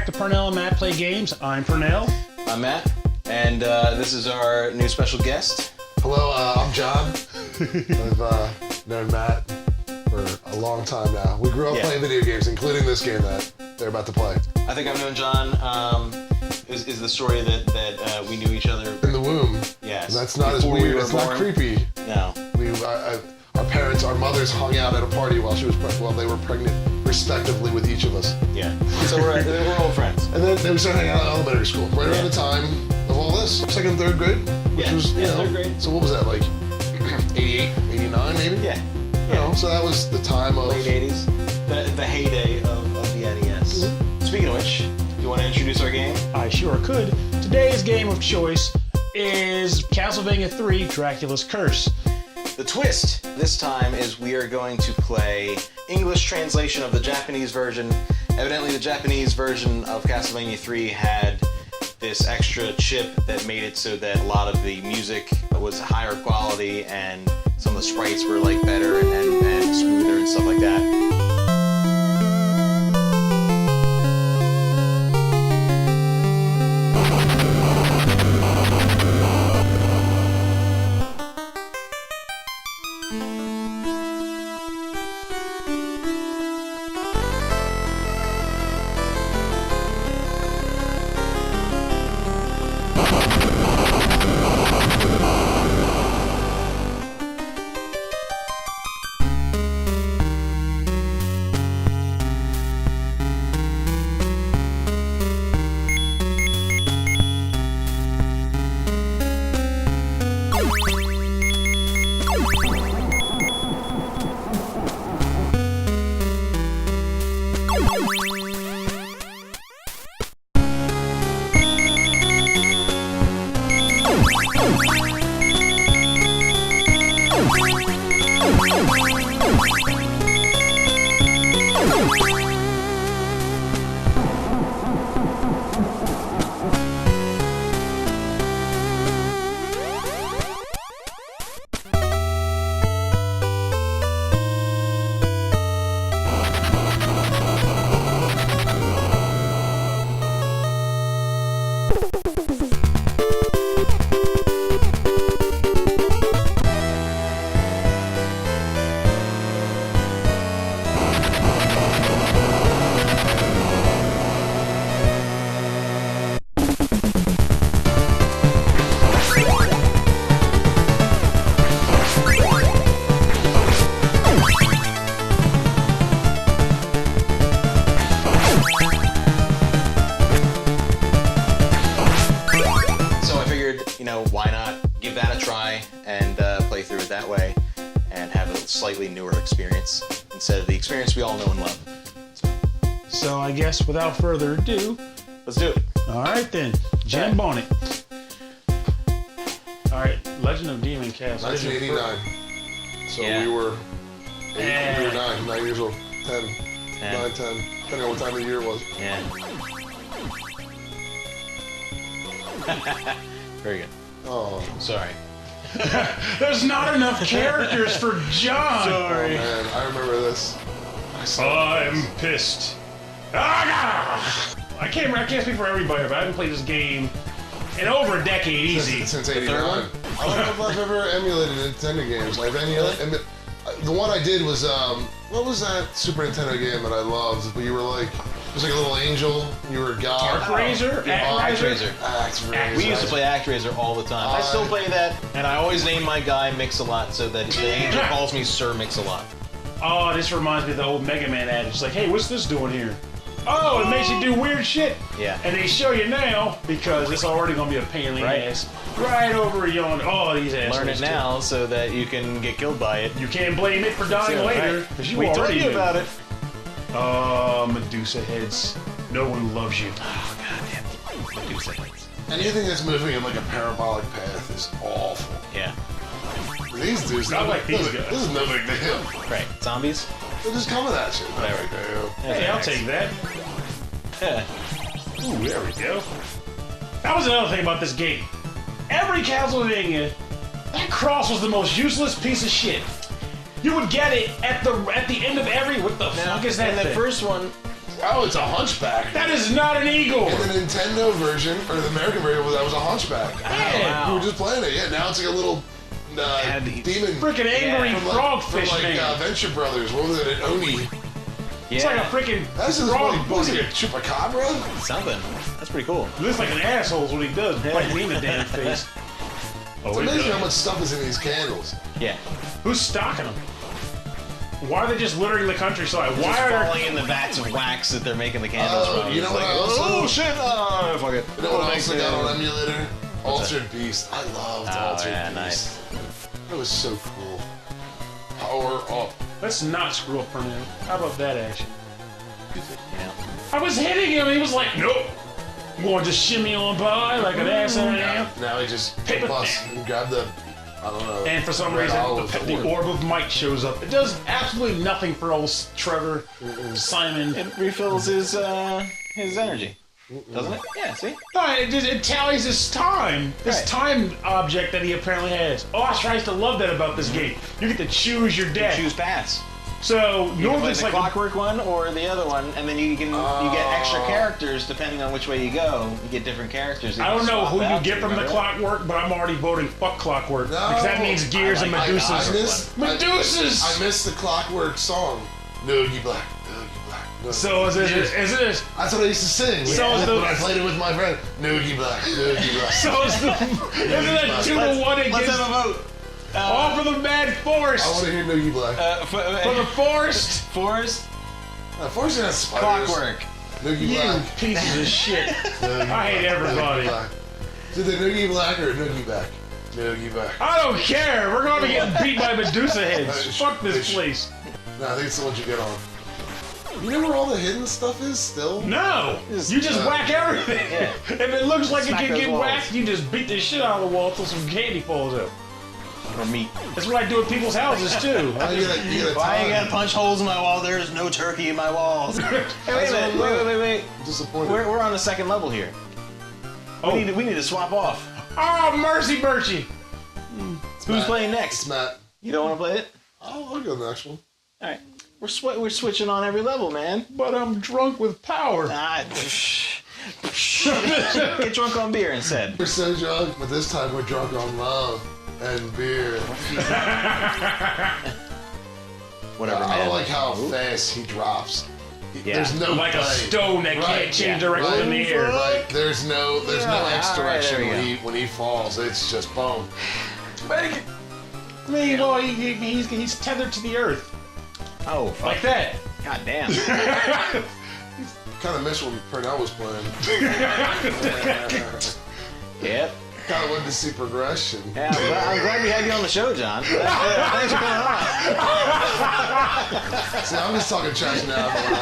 back to Purnell and Matt Play Games. I'm Purnell. I'm Matt, and this is our new special guest. Hello, I'm John. I've known Matt for a long time now. We grew up playing video games, including this game that they're about to play. I think I've known John, is the story that we knew each other. In the womb. Yes. And that's not as weird, it's not creepy. No. Our parents, our mothers hung out at a party while they were pregnant, respectively, with each of us. Yeah. So we're old friends. And then we started hanging out in elementary school, right around the time of all this. Second, third grade, which was, third grade. So what was that, like 88, 89 maybe? Yeah. You know, so that was the time of... Late 80s. The heyday of the NES. Mm-hmm. Speaking of which, you want to introduce our game? I sure could. Today's game of choice is Castlevania III, Dracula's Curse. The twist this time is we are going to play English translation of the Japanese version. Evidently the Japanese version of Castlevania III had this extra chip that made it so that a lot of the music was higher quality and some of the sprites were like better and smoother and stuff like that. Why not give that a try and play through it that way and have a slightly newer experience instead of the experience we all know and love. So I guess without further ado, let's do it. All right then, jump on it. All right, Legend of Demon Castle. 1989. So we were 8 or 9 years old, 10, 9, 10, depending on what time of the year it was. Yeah. Very good. Oh, sorry. There's not enough characters for John. Sorry. Oh man, I remember this. I'm pissed. I can't speak for everybody, but I haven't played this game in over a decade easy. Since 89. I don't know if I've ever emulated Nintendo games. The one I did was, what was that Super Nintendo game that I loved? But you were like, it was like a little angel, you were a god. ActRaiser? ActRaiser. We used to play ActRaiser all the time. I still play that, and I always name my guy Mix-a-Lot so that the angel calls me Sir Mix-a-Lot. Oh, this reminds me of the old Mega Man adage. It's like, hey, what's this doing here? Oh, it makes you do weird shit. Yeah. And they show you now, because it's already going to be a pain in the ass. Right over yonder. Oh, these assholes. Learn it now so that you can get killed by it. You can't blame it for dying later. Right. We told you about it. Oh, Medusa heads. No one loves you. Oh, goddamn. Medusa heads. Anything that's moving in like a parabolic path is awful. Yeah. These dudes, not like these guys. This is no big deal. Right. Zombies? They're just coming at you. There we go. Hey, I'll take that. Ooh, there we go. That was another thing about this game. Every Castlevania, that cross was the most useless piece of shit. You would get it at the end of every. What the fuck is that? In the first one, Oh, it's a hunchback. That is not an eagle. In the Nintendo version, or the American version, that was a hunchback. Yeah. You were just playing it. Yeah, now it's like a little demon. Freaking angry frogfish from man. Venture Brothers. What was it? An Oni. It's like a freaking That's just frog. like, what was it, a chupacabra? Something. That's pretty cool. He looks like an asshole is what he does. Biting me in the damn face. It's amazing how much stuff is in these candles. Yeah. Who's stocking them? Why are they just littering the countryside? Why Just are falling in the vats of wax that they're making the candles from. You know It's what like, I also... oh shit! Oh, fuck it. You know what I also got on emulator? Altered Beast. I loved Altered Beast. That was so cool. Power up. Let's not screw up for a minute. How about that action? Yeah. I was hitting him. He was like, nope. I'm going to just shimmy on by like an ass I am. Now he just Paper busts and grab the, I don't know. And for some red reason, olive the fork. orb of might shows up. It does absolutely nothing for old Trevor, Simon. It refills his energy, doesn't it? Yeah. See. No, it tallies his time. This Right. time object that he apparently has. Oh, I used to love that about this game. You get to choose your death. Choose paths. So You can normally play it's the like clockwork one or the other one, and then you get extra characters depending on which way you go. You get different characters. that I you don't know swap who you out get to, from the remember? clockwork, but I'm already voting fuck clockwork because that means gears and I Medusas. missed Medusas. the Clockwork song. Noogie Black, Noogie Black. Noogie So is it? That's what I used to sing. So is when I played it with my friend. Noogie Black, Noogie Black. So is the isn't that 2-1 Let's against have a vote. all for the mad forest? I want to hear Noogie Black. For the forest. Forest. Forrest has spiders. Clockwork. Noogie You Black. pieces of shit. Noogie I hate Black, everybody. Noogie Black. Is it the Noogie Black or Noogie Back? Noogie Back. I don't care. We're going to get beat by Medusa heads. Fuck this place. No, I think it's the one you get on. You know where all the hidden stuff is still? No, you just whack everything. If it looks like Smack it can those get walls. whacked, you just beat the shit out of the wall until some candy falls out. Or meat. That's what I do at people's houses too. You gotta Why you time. gotta punch holes in my wall? There's no turkey in my walls. Hey, wait a minute. Wait. I'm disappointed. We're on the second level here. Oh. We need to swap off. Oh, mercy, Birchie. Who's Matt. playing It's next? Matt. You don't want to play it? I'll go to the next one. All right. We're switching on every level, man. But I'm drunk with power. Get drunk on beer instead. We're so drunk, but this time we're drunk on love and beer. Whatever, I man. don't like how fast he drops. Yeah. There's no Like a play. stone that can't change direction right, in the air. Right. There's no X all right, direction there we when he falls. It's just boom. I mean, well, he's tethered to the earth. Oh, fuck. Like that. God damn. Kind of miss when Purnell was playing. Yep. Kind of wanted to see progression. Yeah, I'm glad we had you on the show, John. Thanks for coming on. See, I'm just talking trash now about when I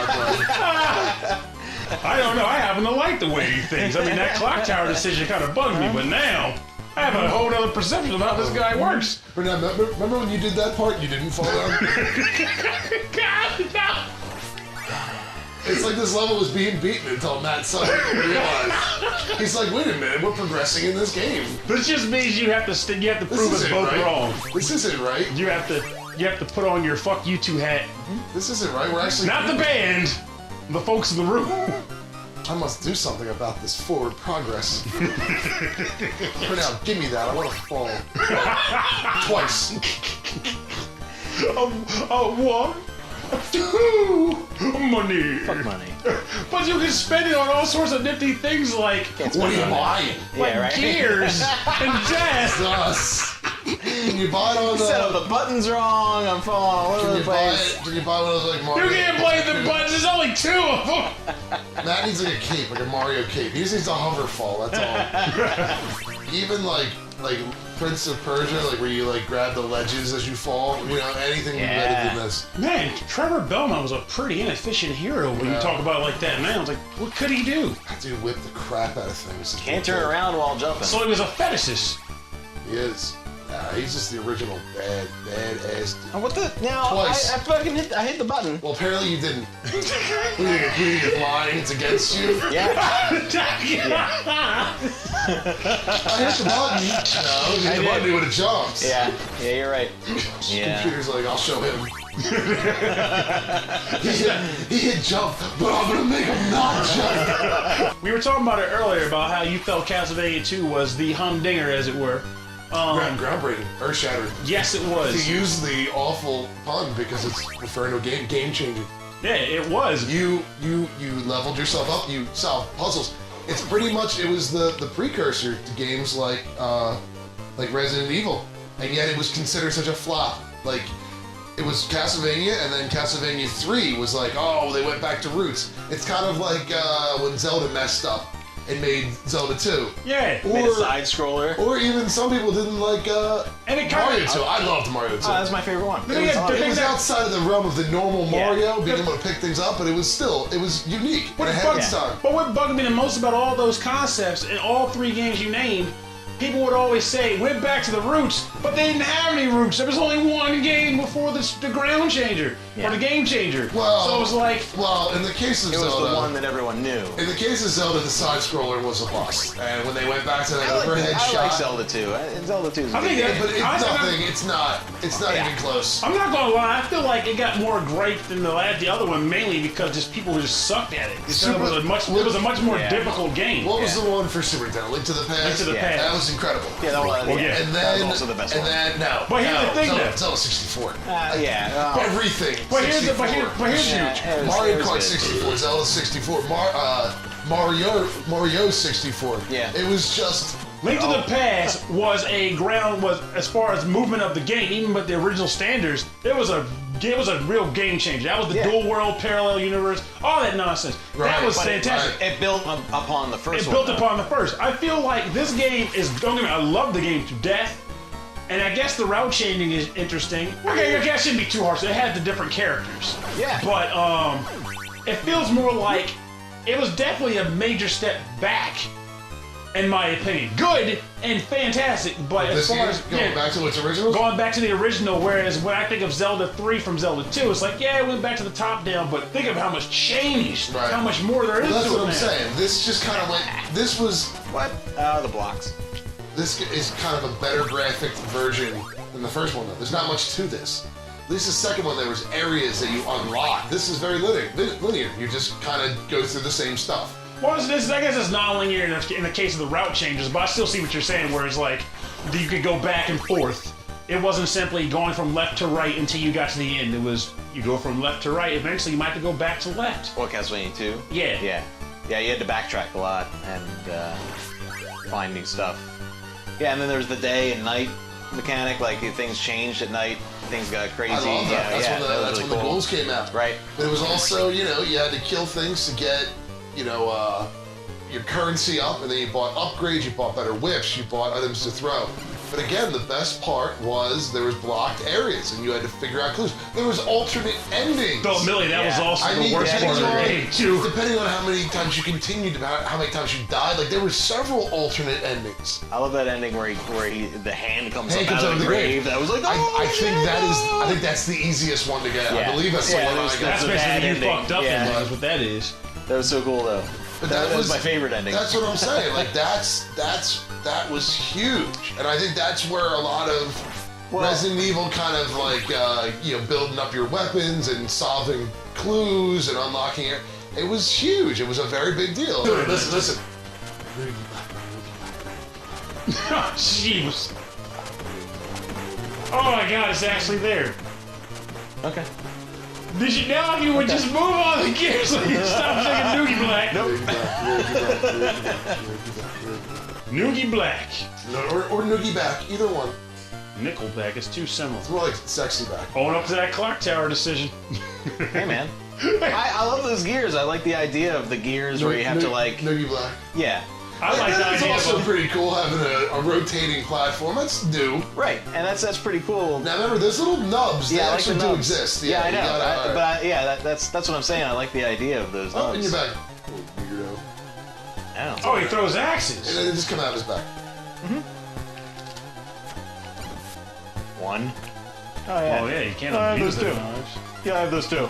I don't know. I happen to like the way he thinks. I mean, that clock tower decision kind of bugged me, but now I have a whole other perception of how this guy works. play. Purnell, remember when you did that part? You didn't fall down. God, no. It's like this level was being beaten until Matt suddenly realized. He's like, wait a minute, we're progressing in this game. This just means you have to This prove us isn't both right. wrong. This isn't right. You have to put on your fuck you two hat. This isn't right. We're actually Not the band, the folks in the room. I must do something about this forward progress. For now, give me that. I want to fall. Twice. One, two, money. Fuck money. But you can spend it on all sorts of nifty things like What are you buying? like Yeah, right. gears and death. Us. Can you buy it on Set up the... the buttons wrong. I'm falling all over Can the you buy place. it? Can you buy one of those like Mario? You can't play the buttons. There's only 2 of them. Matt needs like a cape, like a Mario cape. He just needs a hover fall. That's all. Even like Prince of Persia, like where you like grab the ledges as you fall. You know, anything better than this. Man, Trevor Belmont was a pretty inefficient hero when you talk about it like that now. It's like, what could he do? That dude whipped the crap out of things. Can't turn around while jumping. So he was a fetishist. He is. Nah, he's just the original bad ass dude. What the? Now, Twice. I fucking hit the button. Well, apparently you didn't. Who do you think is lying? It's against you. Yeah. I hit the button. No, if you hit the button, he would have jumped. Yeah, you're right. Yeah. Computer's like, I'll show him. he hit jump, but I'm gonna make him not jump. We were talking about it earlier about how you felt Castlevania 2 was the humdinger, as it were. Groundbreaking, earth-shattering. Yes, it was. To use the awful pun because it's referring to a game changing. Yeah, it was. You leveled yourself up. You solved puzzles. It's pretty much it was the precursor to games like Resident Evil, and yet it was considered such a flop. Like it was Castlevania, and then Castlevania 3 was like, oh, they went back to roots. It's kind of like when Zelda messed up and made Zelda 2. Yeah. Made a side scroller. Or even some people didn't like and it Mario kinda, 2. I loved Mario 2. That's my favorite one. It was outside of the realm of the normal Mario, being able to pick things up, but it was unique. And it had its time. But what bugged me the most about all those concepts in all three games you named, people would always say, went back to the roots, but they didn't have any roots. There was only one game before the ground changer, or the game changer. Well, so it was like... Well, in the case of Zelda... It was the one that everyone knew. In the case of Zelda, the side-scroller was a bust. And when they went back to that overhead shot... I like Zelda 2. Zelda 2 is I think good. But it's nothing. It's not even close. I'm not gonna lie, I feel like it got more great than the other one, mainly because just people just sucked at it. It was a much more difficult game. What was the one for Super Nintendo? Link to the Past? Link to the Past. That was incredible. Yeah, that was, And that then, was also the best one. And then, no. But here's the thing, Zelda, though. Zelda 64. Everything. Everything. But here's huge. Mario Kart 64, Zelda 64, Mario 64. Yeah. It was just... Link to the Past was as far as movement of the game, even with the original standards, it was a real game changer. That was the dual world, parallel universe, all that nonsense. That was fantastic. It built upon the first one. It built upon the first. I feel like this game is, don't get me, I love the game to death. And I guess the route changing is interesting. Okay, I shouldn't be too harsh. It had the different characters. Yeah. But it feels more like it was definitely a major step back, in my opinion. Good and fantastic, but as far as going back to its original, going back to the original. Whereas when I think of Zelda 3 from Zelda 2, it's like, yeah, it went back to the top down, but think of how much changed, how much more there is to it. That's what I'm saying. This just kind of went. This was what? The blocks. This is kind of a better graphic version than the first one, though. There's not much to this. At least the second one, there was areas that you unlock. This is very linear. You just kind of go through the same stuff. Well, I guess it's non-linear in the case of the route changes, but I still see what you're saying, where it's like, you could go back and forth. It wasn't simply going from left to right until you got to the end. It was, you go from left to right, eventually you might have to go back to left. What, Castlevania 2? Yeah. Yeah, you had to backtrack a lot and find new stuff. Yeah, and then there's the day and night mechanic, like things changed at night, things got crazy. I love that. That's when the goals came out. Right. But it was also, you had to kill things to get, your currency up, and then you bought upgrades, you bought better whips, you bought items to throw. But again, the best part was there was blocked areas, and you had to figure out clues. There was alternate endings. Oh, Millie, that was also the worst part of the game, too. Depending on how many times you continued, how many times you died, like there were several alternate endings. I love that ending where the hand comes up out of the grave. That was like, I think that's the easiest one to get. Yeah. I believe that's the one I got. That's basically you fucked up, that's what that is. That was so cool, though. But that was my favorite ending. That's what I'm saying. Like that was huge, and I think that's where a lot of Resident Evil kind of like building up your weapons and solving clues and unlocking it. It was huge. It was a very big deal. Dude, listen. Oh, jeez. Oh my God, it's actually there. Okay. Did you know you would just move on the gears so you stop singing Noogie Black? Nope. Noogie Black. Or Noogie Back, either one. Nickelback is too similar. It's more like Sexy Back. Owing up to that clock tower decision. Hey, man. I love those gears. I like the idea of the gears where you have to like... Noogie Black. Yeah. I like that idea. It's also pretty cool having a rotating platform. That's new. Right, and that's pretty cool. Now remember, those little nubs, they actually do exist. Yeah, I know. That's what I'm saying. I like the idea of those nubs. In your back. Weirdo. Oh, he throws axes. And then they just come out of his back. One. Oh, yeah, you can't abuse those knives. Yeah, I have those too.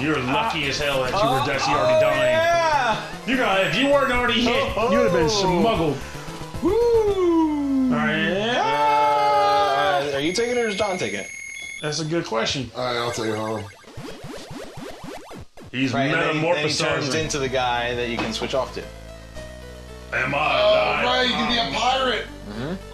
You're lucky as hell that you were already dying. Yeah! If you weren't already hit, you would have been smuggled. Woo! Alright. Are you taking it or is John Dante get? That's a good question. All right, I'll take it home. He's Right, and then he turns metamorphosizing. into the guy that you can switch off to. Am I? Oh, right, you can be a pirate.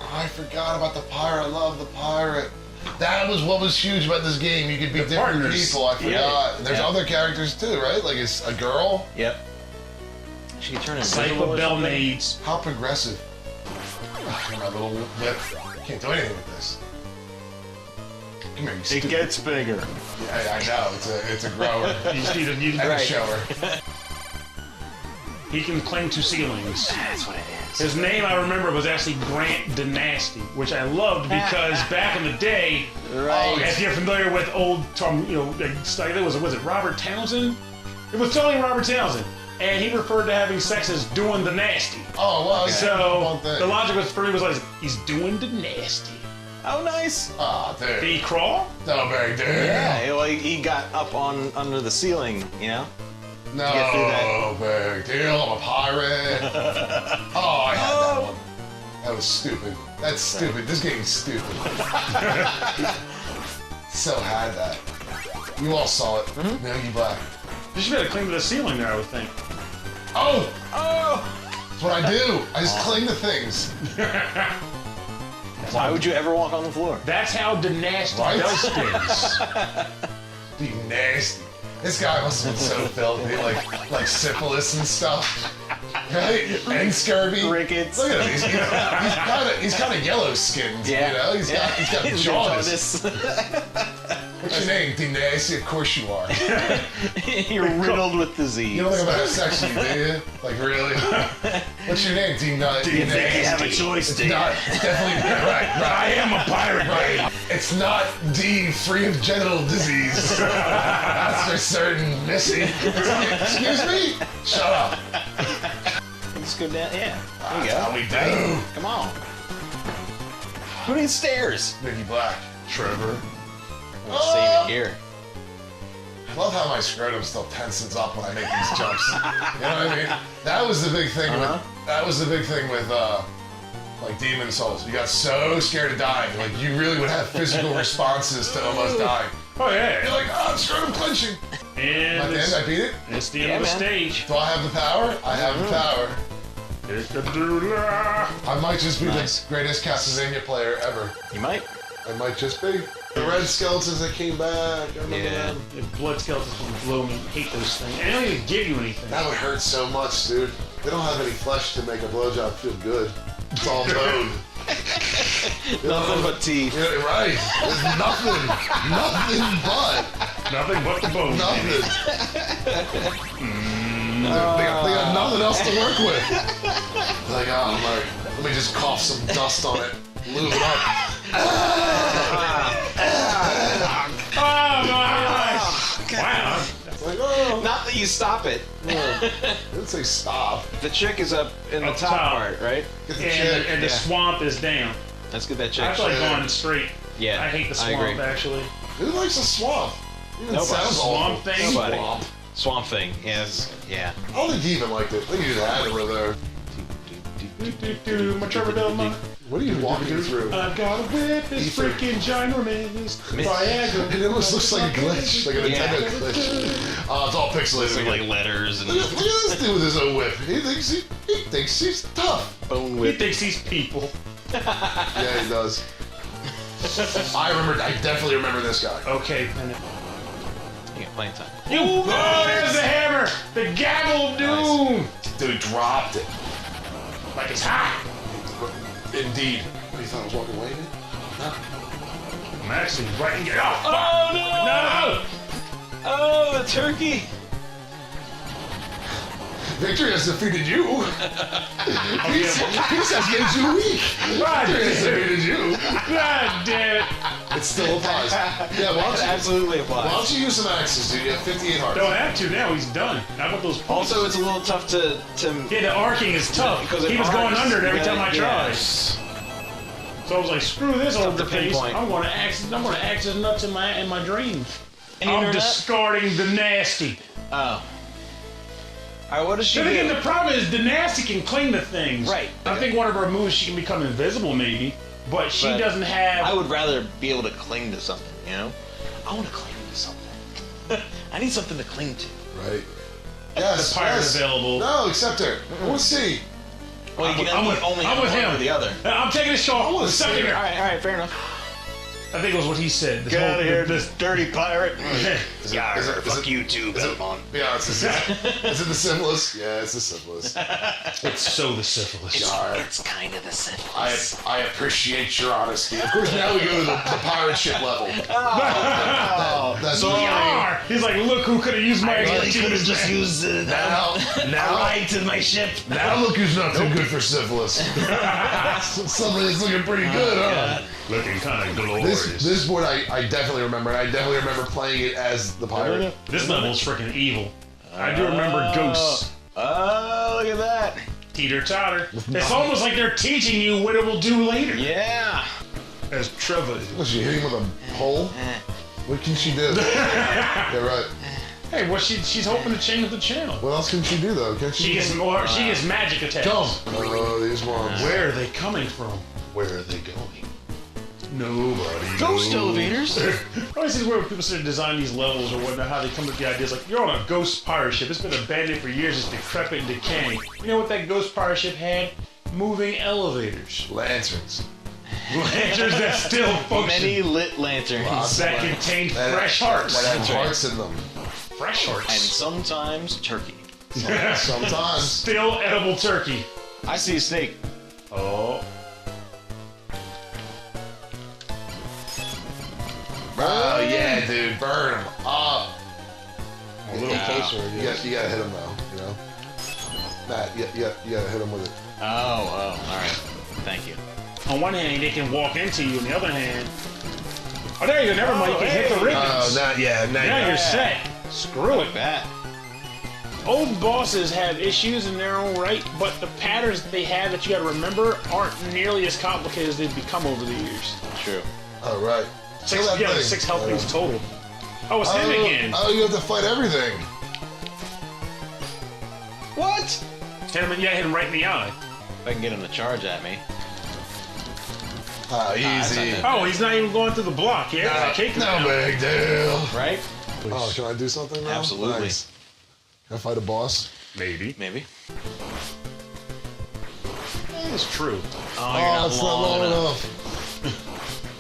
Oh, I forgot about the pirate. I love the pirate. That was what was huge about this game. You could be different partners. people. I forgot. And there's Yeah. other characters too, right? Like it's a girl. Yep. She can turn into Cypher Bell Maids. How progressive. Oh, my little whip. Can't do anything with this. Come here, you It stupid. gets bigger. Yeah, I know. It's a grower. You just need to. You, And a Right. shower. He can cling to ceilings. That's what it is. His name, I remember, was actually Grant Dynasty, which I loved because back in the day, Right. if you're familiar with old, like was it Robert Townsend? It was totally Robert Townsend, and he referred to having sex as doing the nasty. Oh, well, So the logic was for me was like, he's doing the nasty. Oh, nice. Oh, Did dude. he crawl? No, big dude. Yeah, well, he got up on under the ceiling, you know? No, get through big deal. I'm a pirate. Oh, I had that one. That was stupid. That's stupid. This game's stupid. So had that. You all saw it. No, you black. You should be able to cling to the ceiling there, I would think. Oh! Oh! That's what I do. I just cling to things. Why would you ever walk on the floor? That's how Dynasty Right? does things. Be nasty. This guy must have been so filthy, like syphilis and stuff. Right? And scurvy. Rickets. Look at him. He's kind of yellow skinned. Yeah. You know? He's got He's jaundice. jaundice. What's your name? Nasty? Of course you are. You're riddled with disease. You don't think I'm gonna have sex with you, do you? Like really? What's your name? Do you think you have a choice, It's do you? not. It's definitely right. I am a pirate, Right. It's not D, free of genital disease. That's for certain, Missy. Excuse me? Shut up. Let's go down. Yeah. There you That's how go. we do. Come on. Who needs stairs? Mickey Black. Trevor. Let's save it here. I love how my scrotum still tenses up when I make these jumps. You know what I mean? That was the big thing with like Demon Souls. You got so scared of dying. Like you really would have physical responses to almost dying. Oh yeah. You're like, oh, I'm scrotum clenching. And At the end, I beat it. it's the end of the man. stage. Do I have the power? I have the power. I might just be Nice. the greatest Castlevania player ever. You might. I might just be. The red skeletons that came back. I remember Yeah. them. If blood skeletons would blow me, I hate those things. And they don't even give you anything. That would hurt so much, dude. They don't have any flesh to make a blowjob feel good. It's all bone. Nothing but teeth. Yeah, right. There's nothing but Nothing but the bone. nothing. They got nothing else to work with. Like, oh, I'm like, let me just cough some dust on it, lube it up. Oh my gosh! Wow. Like, oh. Not that you stop it. I didn't say stop. The chick is up in the Up top top. part, right? Get the And, chick. and the Yeah. swamp is down. Let's get that chick. I feel like Yeah. going straight. Yeah, I hate the I swamp agree. actually. Who likes a swamp? Even Nobody. sounds Swamp awful. thing? Nobody. Swamp. Swamp thing. Yes. Yeah. I don't think he even liked it. I think he just had it over there. My Trevor Belmont. What are you walking through? I've got a whip, it's Ether. freaking ginormous. Viagra. It almost looks like a glitch, like a Yeah. Nintendo glitch. Oh, it's all pixelated. Like again. letters and Look at this dude with his own whip. He thinks he's tough. bone He whip. thinks he's people. Yeah, he does. I definitely remember this guy. Okay. You got plenty of time. Oh, there's the hammer! The gavel of doom! Dude dropped it. Like it's hot. Indeed. You thought I was walking away? Dude? No. I'm actually right and get off. Oh no! No! Oh, the turkey! Victory has defeated you. Peace has made you weak. God Victory has damn it! defeated you. God damn it! It still applies. Yeah, why It don't you, absolutely why applies. don't you use some axes, dude? You have 58 hearts. Don't have to now, he's done. How about those points? Also, it's a little tough to Yeah, the arcing is tough. because it He was going arcs. under it every Yeah, time I yeah. tried. So I was like, screw this tough over to the face. pinpoint. I'm gonna axe his nuts in my dreams. And I'm internet? discarding the nasty. Oh. Alright, what does she Then again, do? the problem is the nasty can cling to things. Right. I think one of her moves, she can become invisible, maybe. but she doesn't have. I would rather be able to cling to something, you know? I want to cling to something. I need something to cling to. Right. Yes, the pirate available. No, accept her. Let's see. Well, I'm with him. Or the other. I'm taking a shot. I want to see her. All right, fair enough. I think it was what he said. Get out of here, this dirty pirate. Fuck you too, Belmont. Yeah, is it the syphilis? Yeah, it's the syphilis. It's so the syphilis. It's kind of the syphilis. I appreciate your honesty. Of course, now we go to the pirate ship level. That's Sorry. He's like, look who could have used my expertise. just used now ride to my ship. Now look who's not too good for syphilis. Something that's looking pretty good, huh? Looking kind of glorious. This board I definitely remember, and I definitely remember playing it as the pirate. This level's freaking evil. I do remember ghosts. Oh, look at that. Teeter-totter. It's almost like they're teaching you what it will do later. Yeah. As Trevor. Was she hitting with a pole? What can she do? Yeah, right. Hey, well, she's hoping to change the channel. What else can she do, though? Can She gets more. She gets magic attacks. Oh, these ones. Where are they coming from? Where are they going? Nobody. Ghost elevators. This is where people sort of design these levels or whatnot, how they come up with the ideas. Like, you're on a ghost pirate ship. It's been abandoned for years. It's decrepit and decaying. You know what that ghost pirate ship had? Moving elevators. Lanterns. Lanterns that still function. Many lit lanterns. That contained fresh hearts. That had hearts in them. Fresh hearts. And sometimes turkey. Sometimes. Still edible turkey. I see a snake. Oh. Oh, yeah, dude. Burn them up. A little closer. You gotta hit them, though, you know? Matt, you gotta hit them with it. Oh, all right. Thank you. On one hand, they can walk into you. On the other hand... Oh, there you go. Never mind. You can hit the ribbons. Oh, Now you're set. Screw it. That. Old bosses have issues in their own right, but the patterns they have that you gotta remember aren't nearly as complicated as they've become over the years. True. Oh, right. Six health things total. Oh, it's him again. Oh, you have to fight everything. What? Hit him right in the eye. If I can get him to charge at me. Oh, easy. Oh, he's not even going through the block. Yeah, no big deal. Right? Oh, can I do something now? Absolutely. Nice. Can I fight a boss? Maybe. It's true. Oh, it's not long enough.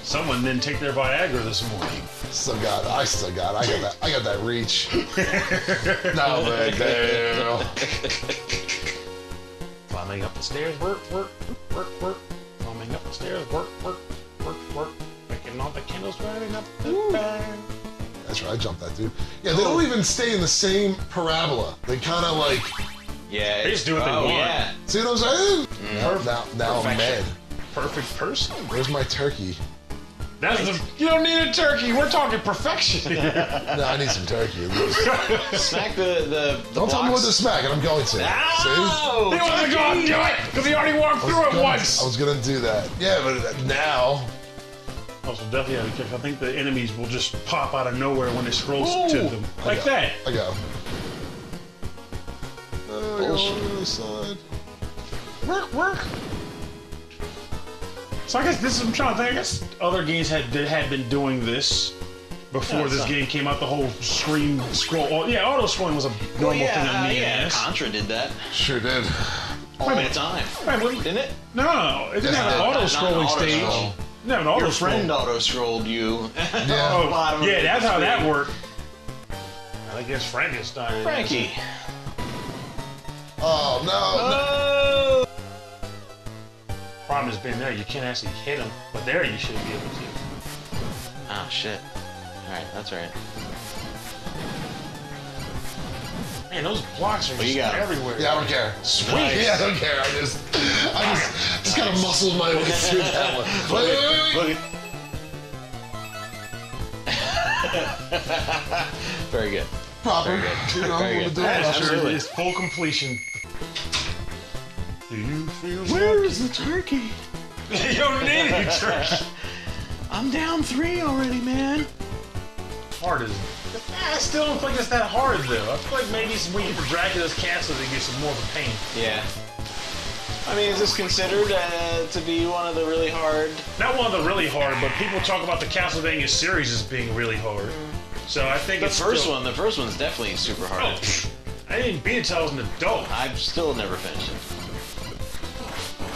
Someone didn't take their Viagra this morning. I got that reach. No big deal. Climbing up the stairs, work. Climbing up the stairs, work. Making all the candles burning up the bang. That's right, I jumped that dude. Yeah, they don't even stay in the same parabola. They kind of like... Yeah. They just do what they want. Yeah. See what I'm saying? Now I'm mad. Perfect person. Where's my turkey? You don't need a turkey. We're talking perfection. No, I need some turkey at least. Smack the Don't tell me what to smack, and I'm going to. Ow! He wants to go and do it because he already walked through it once. I was gonna do that. Yeah, but now. Also, definitely have to kick. I think the enemies will just pop out of nowhere when it scrolls to them. Like that. I go. Oh, I go on the other side. Work. So I guess this is, I'm trying to think, I guess other games had been doing this before this game came out, the whole screen scroll. Auto-scrolling was a normal thing on the NES. Contra did that. Sure did. All the time. Didn't it? No, it didn't have an auto-scrolling stage. Auto-scroll. No, an auto Your friend auto-scrolled you. Yeah, yeah, that's how that worked. I guess Frankenstein. Frankie. Oh, no. Problem has been there, you can't actually hit him, but there you should be able to. Ah, shit. Alright, that's right. Man, those blocks are just everywhere. Yeah, I don't care. Sweet. Yeah, I don't care. I just gotta muscle my way through that one. Wait. Very good. Proper. Very good. You know, Very what good. to do. Absolutely. It's full completion. Do you feel Where is the turkey? You don't need any turkey. I'm down 3 already, man. Hard is it? I still don't think it's that hard though. I feel like maybe when you get to Dracula's castle, they get some more of a pain. Yeah. I mean, is this considered to be one of the really hard? Not one of the really hard, but people talk about the Castlevania series as being really hard. So I think The it's first still... one. The first one's definitely super hard. Oh, I didn't beat it until I was an adult. I've still never finished it.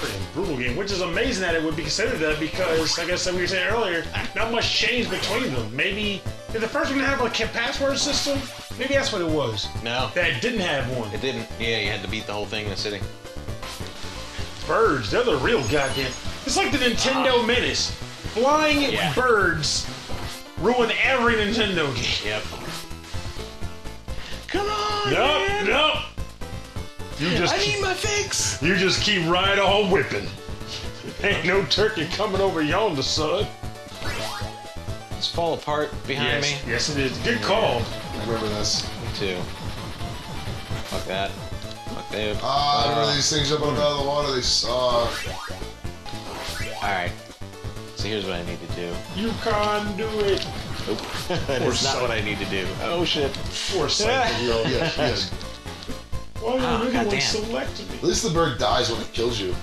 Freaking brutal game, which is amazing that it would be considered that because, like I said, we were saying earlier, not much changed between them. Maybe did the first one have like a password system? Maybe that's what it was. No, That didn't have one. it didn't. Yeah, you had to beat the whole thing in a sitting. Birds, they're the real goddamn. It's like the Nintendo Menace. Flying birds ruin every Nintendo game. Yep. Come on, Nope, man. nope. You just I need my fix. You just keep right on whipping. Ain't no turkey coming over yonder, son. Just fall apart behind me. Yes, it is. Good call. I remember this. Me too. Fuck that. Fuck that. I remember these things jumping up out of the water. They suck. Alright. So here's what I need to do. You can't do it. Nope. That's not what I need to do. Oh shit. Poor sight. Yeah, yes. Why would anyone goddamn. select me? At least the bird dies when it kills you.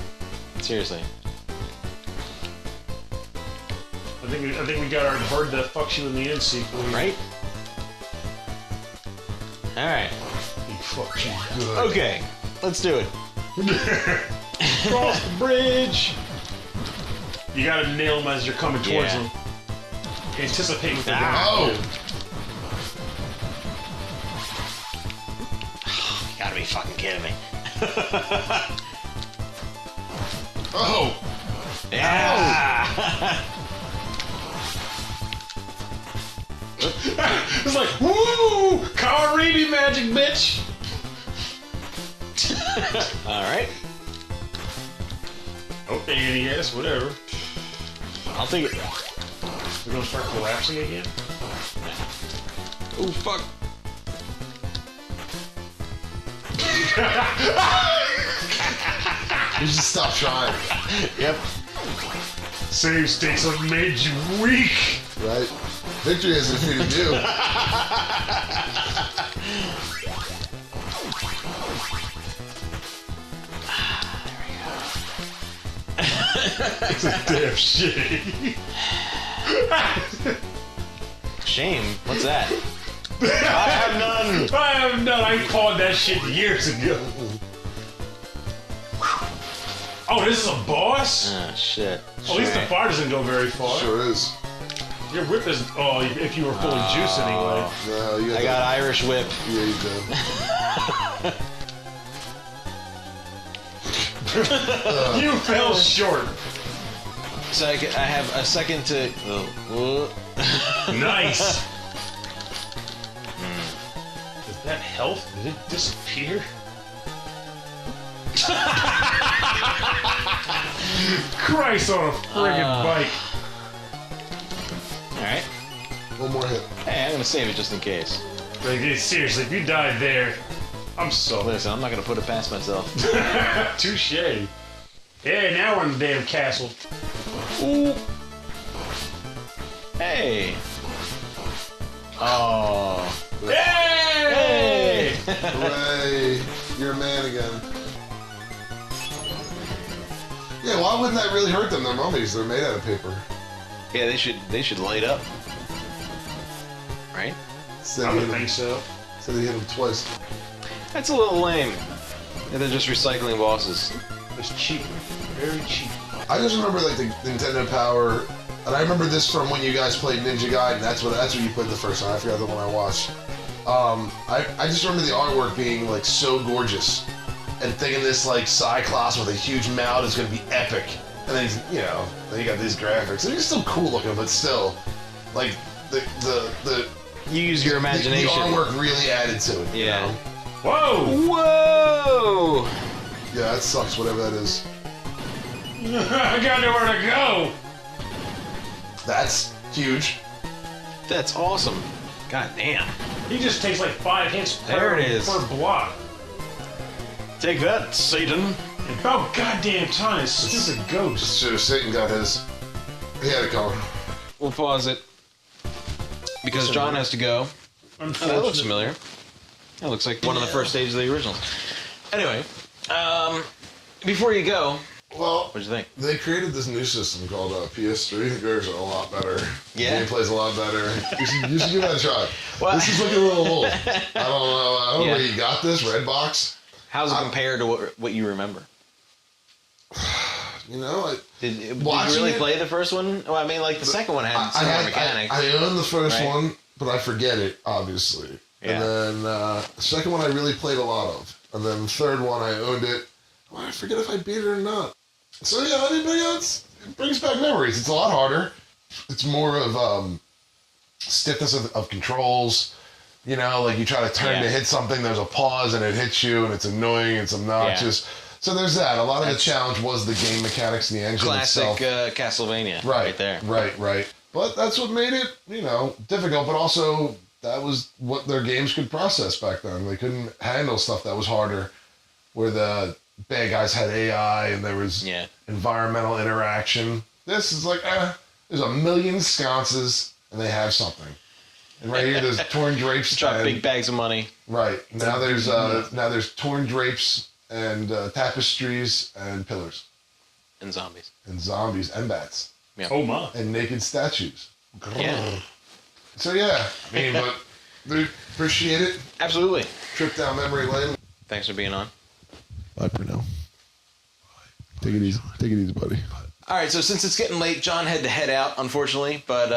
Seriously. I think we got our bird that fucks you in the end sequel. Right? Alright. He fucks you good. Okay. Let's do it. Cross the bridge. You gotta nail them as you're coming towards them. Anticipate what they're gonna do. You gotta be fucking kidding me. Oh! Yeah! It's like, woo! Kawaribi magic, bitch! Alright. Okay, NES, whatever. I'll take it. We're gonna start collapsing again? Oh, fuck. You should stop trying, Yep. Save states have made you weak! right? Victory has defeated you. It's a damn shame. Shame? What's that? I have none! I have none. I called that shit years ago. Oh, this is a boss? Oh, shit. At least the fire doesn't go very far. Sure is. Your whip is... Oh, if you were fully juiced anyway. No, you I got Irish whip. Yeah, you did. You fell short. So I have a second to... Nice. Is that health? Did it disappear? Christ on a friggin' bike. Alright. One more hit. Hey, I'm gonna save it just in case. Like, seriously, if you died there, I'm sorry. Listen, I'm not gonna put it past myself. Touche. Yeah, now we're in the damn castle. Ooh. Hey. Oh. Hey! Hooray! You're a man again. Yeah, why wouldn't that really hurt them? They're mummies. They're made out of paper. Yeah, they should light up. Right? So I would think so. So they hit them twice. That's a little lame. And they're just recycling bosses. It's cheap. Very cheap. I just remember like the Nintendo Power, and I remember this from when you guys played Ninja Gaiden. That's what you played the first time. I forgot the one I watched. I just remember the artwork being like so gorgeous, and thinking this like Cyclops with a huge mouth is going to be epic. And then then you got these graphics. They're still cool looking, but still, like the You use your imagination. The artwork really added to it. Yeah. You know? Whoa! Whoa! Yeah, that sucks. Whatever that is. I got nowhere to go. That's huge. That's awesome. God damn. He just takes like 5 hits There it is. per block. Take that, Satan. About goddamn time, stupid ghost. Sure, Satan got his. He had it coming. We'll pause it. Because John has to go. Oh, that looks familiar. That looks like one of the first stages of the originals. Anyway, Before you go, Well, what'd you think? they created this new system called PS3. Version a lot better. Yeah? The gameplay's a lot better. You should give that a try. Well, This is looking a little old. I don't know where you got this, Redbox. how's it compared to what you remember? You know, Did you watching really it- play the first one? Well, I mean, like the second one had similar mechanics. I own the first Right. one, but I forget it, obviously. Yeah. And then the second one I really played a lot of. And then the third one I owned it. Well, I forget if I beat it or not. So yeah, anybody else? It brings back memories. It's a lot harder. It's more of stiffness of controls. You know, like you try to turn to hit something, there's a pause and it hits you and it's annoying, it's obnoxious. So there's that. A lot of the challenge was the game mechanics, the engine Classic itself. Castlevania, Right there. Right. But that's what made it, difficult. But also, that was what their games could process back then. They couldn't handle stuff that was harder, where the bad guys had AI and there was environmental interaction. This is like, there's a million sconces and they have something. And right here, there's torn drapes. Drop big bags of money. Right now, there's torn drapes and tapestries and pillars And zombies. and bats. Yeah. Oh my. And naked statues. Yeah. So yeah, but we appreciate it. Absolutely. Trip down memory lane. Thanks for being on. Bye for now. Take it easy, buddy. All right, so since it's getting late, John had to head out, unfortunately, but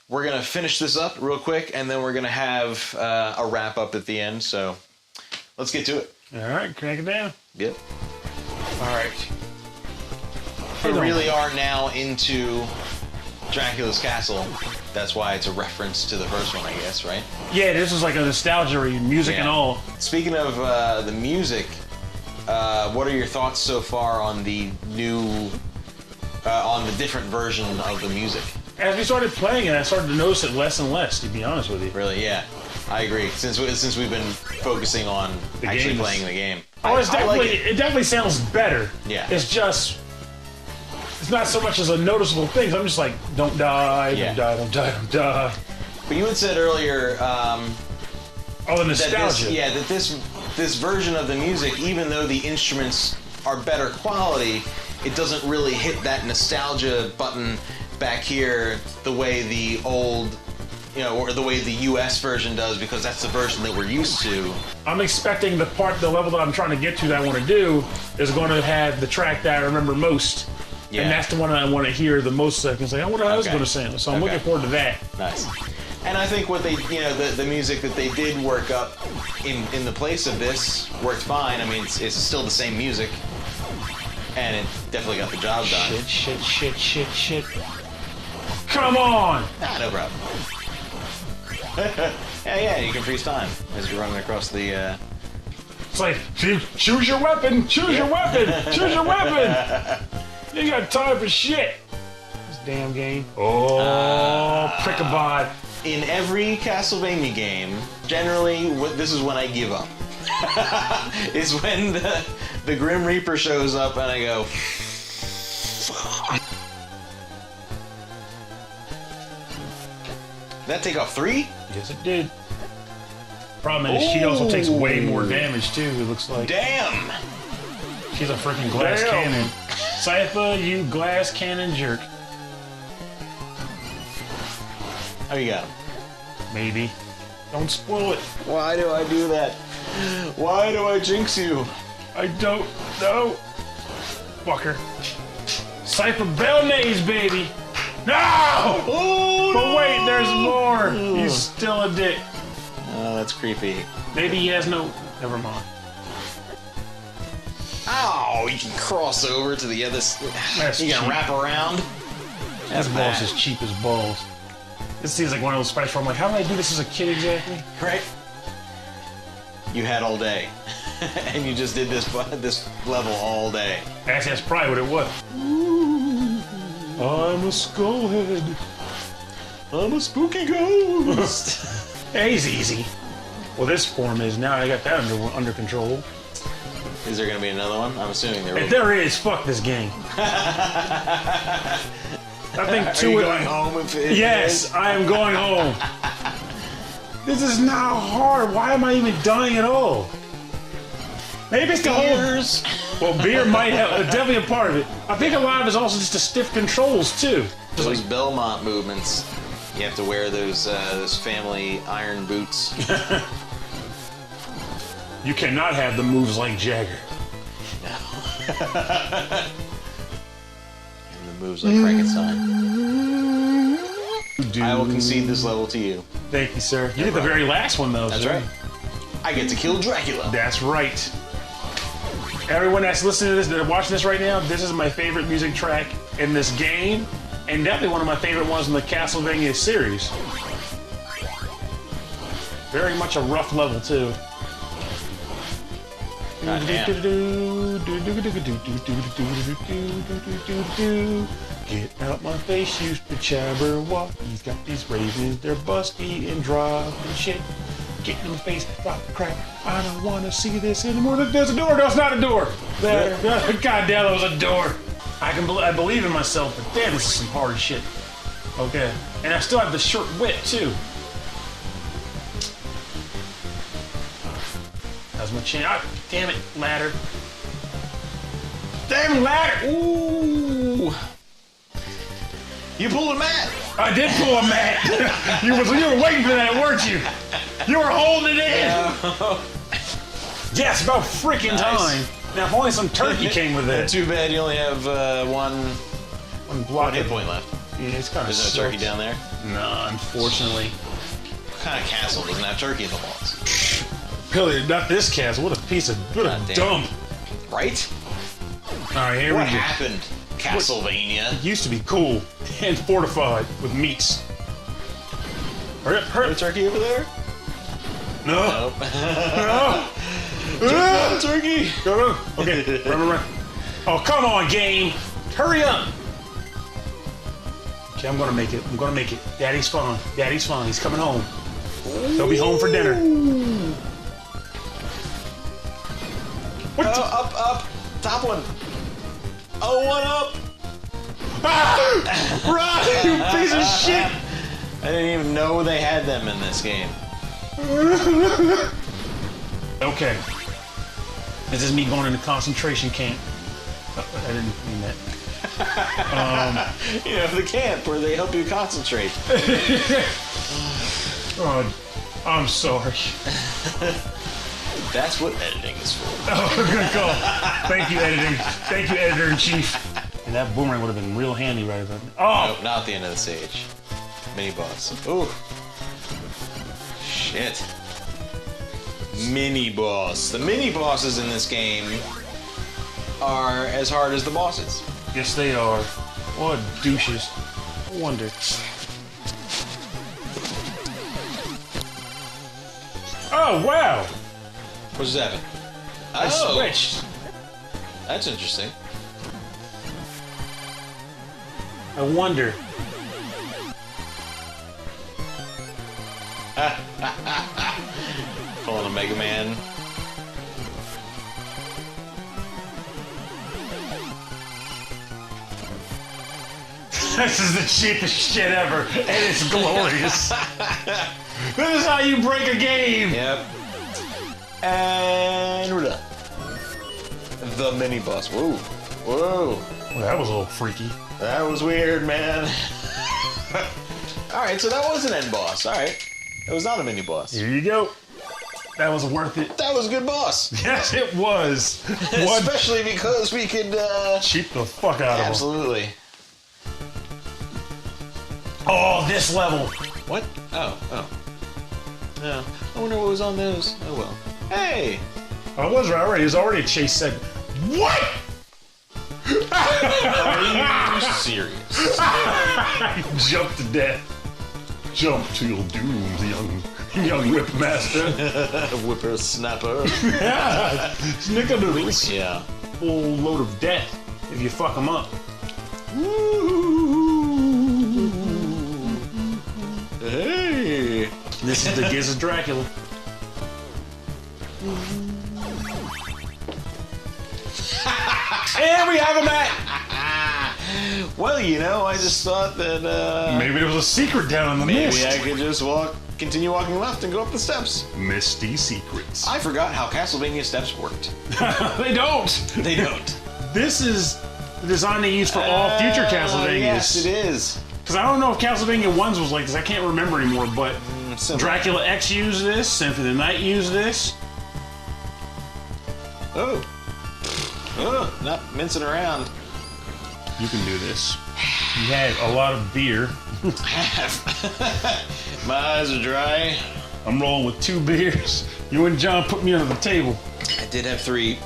we're going to finish this up real quick, and then we're going to have a wrap-up at the end, so let's get to it. All right, crank it down. Yep. All right. We really are now into Dracula's Castle. That's why it's a reference to the first one, I guess, right? Yeah, this is like a nostalgia music and all. Speaking of the music, what are your thoughts so far on the new, on the different version of the music? As we started playing it, I started to notice it less and less, to be honest with you. Really, yeah. I agree. Since we've been focusing on actually playing the game. Oh, I like it definitely sounds better. Yeah. It's just, it's not so much as a noticeable thing. I'm just like, don't die, Yeah. don't die. But you had said earlier The nostalgia. that this version of the music, even though the instruments are better quality, it doesn't really hit that nostalgia button back here the way the old, or the way the US version does, because that's the version that we're used to. I'm expecting the level that I'm trying to get to that I want to do is going to have the track that I remember most. Yeah. And that's the one I want to hear the most, so I can say, I wonder how it's going to sound. So I'm looking forward to that. Nice. And I think what they, the music that they did work up in the place of this worked fine. I mean, it's still the same music, and it definitely got the job done. Shit. Come on! No problem. yeah, you can freeze time as you're running across the. It's like, choose your weapon! Choose your weapon! Choose your weapon! You ain't got time for shit! This damn game. Oh, prickabot. In every Castlevania game, generally, this is when I give up. Is when the Grim Reaper shows up and I go. Did that take off 3? Yes, it did. Problem is, she also takes way more damage, too, it looks like. Damn! She's a freaking glass cannon. Sypha, you glass cannon jerk. How you got him? Maybe. Don't spoil it. Why do I do that? Why do I jinx you? I don't know. Fucker. Sypha Belnays, baby! No! Oh, But wait, there's more! He's still a dick. Oh, that's creepy. Maybe he has no... Never mind. Oh, you can cross over to the other... That's You can cheap. wrap around. That boss bad. is cheap as balls. This seems like one of those fights where I'm like, how did I do this as a kid exactly? Right? You had all day. And you just did this level all day. Actually, that's probably what it was. I'm a skullhead. I'm a spooky ghost. Hey, he's easy. Well, this form is now. I got that under control. Is there going to be another one? I'm assuming there will. If there is, fuck this game. I think Are you going home if it Yes, I am going home. This is not hard. Why am I even dying at all? Maybe it's the whole. Well, beer might have definitely a part of it. I think a lot of it is also just the stiff controls too. Just Those like, Belmont movements. You have to wear those family iron boots. you cannot have the moves like Jagger. And the moves like Frankenstein. I will concede this level to you. Thank you, sir. You get the very last one though. That's sir. right. I get to kill Dracula. That's right. Everyone that's listening to this, that are watching this right now, this is my favorite music track in this game, and definitely one of my favorite ones in the Castlevania series. Very much a rough level too. Get out my face, you Jabberwock. He's got these ravens, they're busty and dry and shit. Get in my face, rock, crack. I don't want to see this anymore. There's a door. No, it's not a door. There. God damn, that was a door. I believe in myself, but damn, this is some hard shit. Okay, and I still have the short whip too. That was my chin. Ah, damn it, ladder. Damn ladder. Ooh. You pulled a mat. I did pull a mat. you were waiting for that, weren't you? You were holding it in. Yes, about freaking time. Now, if only some turkey came with it. Too bad you only have one block hit point left. Yeah, it's kind of. There's no turkey down there. No, unfortunately. What kind of castle doesn't have turkey in the walls? Really, not this castle. What a piece of dump. Right? All right, here What we go. happened? Castlevania. It used to be cool and fortified with meats. Hurry up, hurry No up. turkey over there? No. Nope. No. Turkey. Go. Okay, run. Oh, come on, game. Hurry up. Okay, I'm gonna make it. Daddy's fine. He's coming home. He'll be home for dinner. What the? Up. Top one. Oh, one up. Ah! Run, you piece of shit. I didn't even know they had them in this game. Okay. This is me going into concentration camp. Oh, I didn't mean that. You know, the camp where they help you concentrate. Oh, I'm sorry. That's what editing is for. Oh, good call. Thank you, editing. Thank you, editor-in-chief. And that boomerang would have been real handy right about now. Oh! Nope, not at the end of the stage. Mini boss. Ooh. Shit. Mini boss. The mini bosses in this game are as hard as the bosses. Yes, they are. What douches. I wonder. Oh, wow! What's that? I switched. That's interesting. I wonder. Pulling a Mega Man. This is the cheapest shit ever, and it's glorious. This is how you break a game. Yep. And we're done. The mini boss. Whoa. Whoa. Well, that was a little freaky. That was weird, man. Alright, so that was an end boss. Alright. It was not a mini boss. Here you go. That was worth it. That was a good boss. Yes, it was. Especially because we could, cheap the fuck out of him. Absolutely. Oh, this level. What? Oh. No. I wonder what was on those. Oh well. Hey! I was right already. It was already a chase segment. What? Are you serious? Jump to death. Jump to your doom, young whipmaster. Whippersnapper. Yeah. Snickerdoodles. Yeah. Full load of death if you fuck them up. Hey! This is the Giz of Dracula. And we have a mat! Well, you know, I just thought that Maybe there was a secret down in the maybe mist. I could just continue walking left and go up the steps. Misty secrets. I forgot how Castlevania steps worked. They don't. They don't. This is the design they use for all future Castlevanias. Yes, it is. Because I don't know if Castlevania 1's was like this. I can't remember anymore, but Similar. Dracula X used this. Symphony of the Night used this. Oh. Oh, not mincing around. You can do this. You had a lot of beer. My eyes are dry. I'm rolling with 2 beers. You and John put me under the table. I did have 3.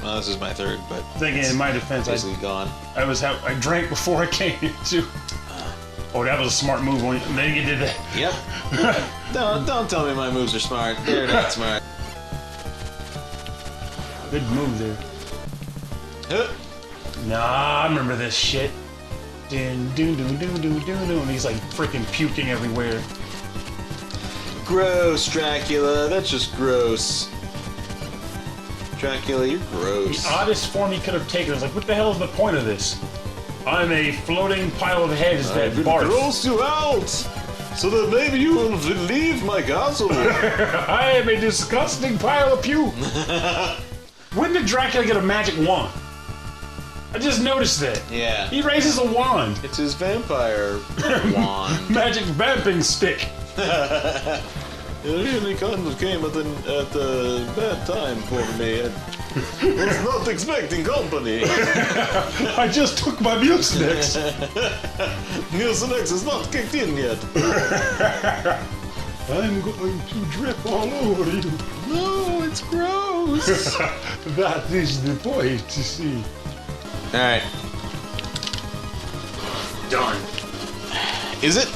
Well, this is my 3rd, but Thinking in my defense, basically gone. I drank before I came here too. Oh, that was a smart move. And then you did that. Yep. don't tell me my moves are smart. They're not smart. Good move there. Huh. Nah, I remember this shit. Dun, dun, dun, dun, dun, dun, dun. And he's like freaking puking everywhere. Gross, Dracula. That's just gross. Dracula, you're gross. The oddest form he could have taken. I was like, what the hell is the point of this? I'm a floating pile of heads that barf. Gross you out, so that maybe you will leave my castle. I am a disgusting pile of puke. When did Dracula get a magic wand? I just noticed that. Yeah. He raises a wand. It's his vampire wand. Magic vamping stick. It really kind of came at the bad time for me. I was not expecting company. I just took my Mucinex. Mucinex is not kicked in yet. I'm going to drip all over you. No, it's gross. That is the point, you see. Alright. Done. Is it?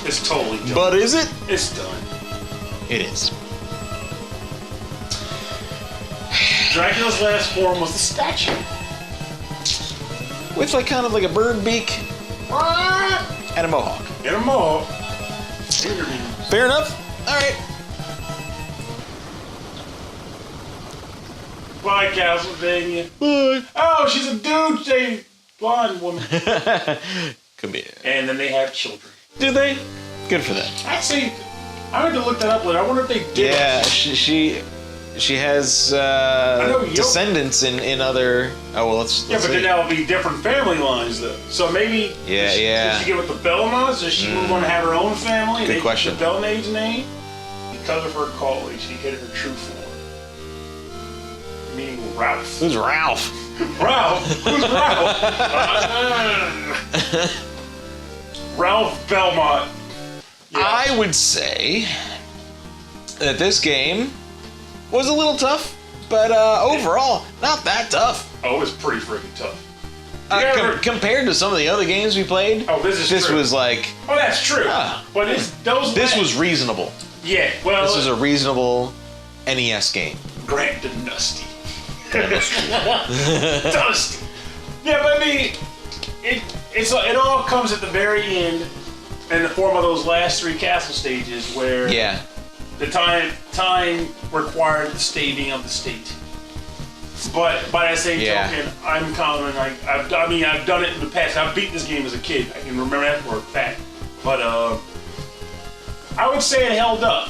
It's totally done. But is it? It's done. It is. Dracula's last form was the statue. With like kind of like a bird beak and a mohawk. Get them all. Fair enough. Alright. Bye, Castlevania. Bye. Oh, she's a dude, a blonde woman. Come here. And then they have children. Do they? Good for them. Actually, I had to look that up later. I wonder if they did. Yeah, she has descendants in other. Oh well, let's Yeah, but see. then that'll be different family lines, though. So maybe. Yeah, Does she get with the Belmonts? Does she move on to have her own family? Good question. The Belmaid's name? Because of her calling, she hid her true form. Meaning Ralph. Who's Ralph? Ralph? Who's Ralph? Ralph Belmont. Yeah. I would say that this game was a little tough, but overall, not that tough. Oh, it's pretty freaking tough. Compared to some of the other games we played, Oh, this true. was like, Oh, that's true. Yeah. But this was reasonable. Yeah, well... This was a reasonable NES game. Grant the Dusty. Dusty. Yeah, but I mean, it all comes at the very end in the form of those last 3 castle stages where Yeah. the time required the staving of the state. But by that same token, I'm calling. I've done it in the past. I've beat this game as a kid. I can remember that for a fact. But I would say it held up,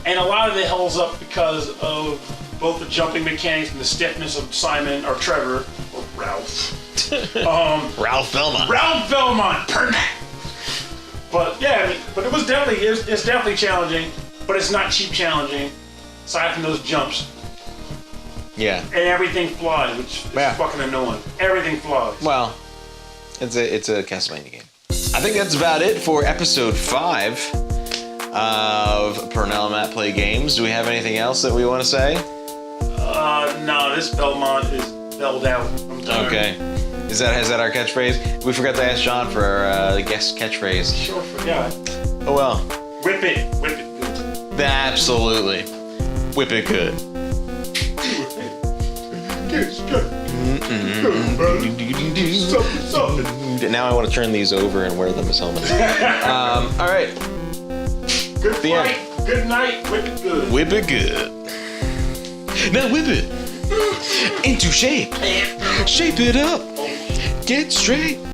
and a lot of it holds up because of both the jumping mechanics and the stiffness of Simon or Trevor or Ralph. Ralph Belmont. Ralph Belmont, permanent. But yeah, I mean, but it's definitely challenging, but it's not cheap challenging. Aside from those jumps. Yeah. And everything flies, which is fucking annoying. Everything flies. Well, it's a Castlevania game. I think that's about it for episode 5 of Purnell and Matt Play Games. Do we have anything else that we want to say? No, this Belmont is belled out. I'm tired. Okay. Is that our catchphrase? We forgot to ask John for our guest catchphrase. Sure forgot. Oh well. Whip it good. Absolutely. Whip it good. It's good. Something. Now I want to turn these over and wear them as helmets. All right. Good fight. Good night. Whip it good. Whip it good. Now whip it into shape. Shape it up. Get straight.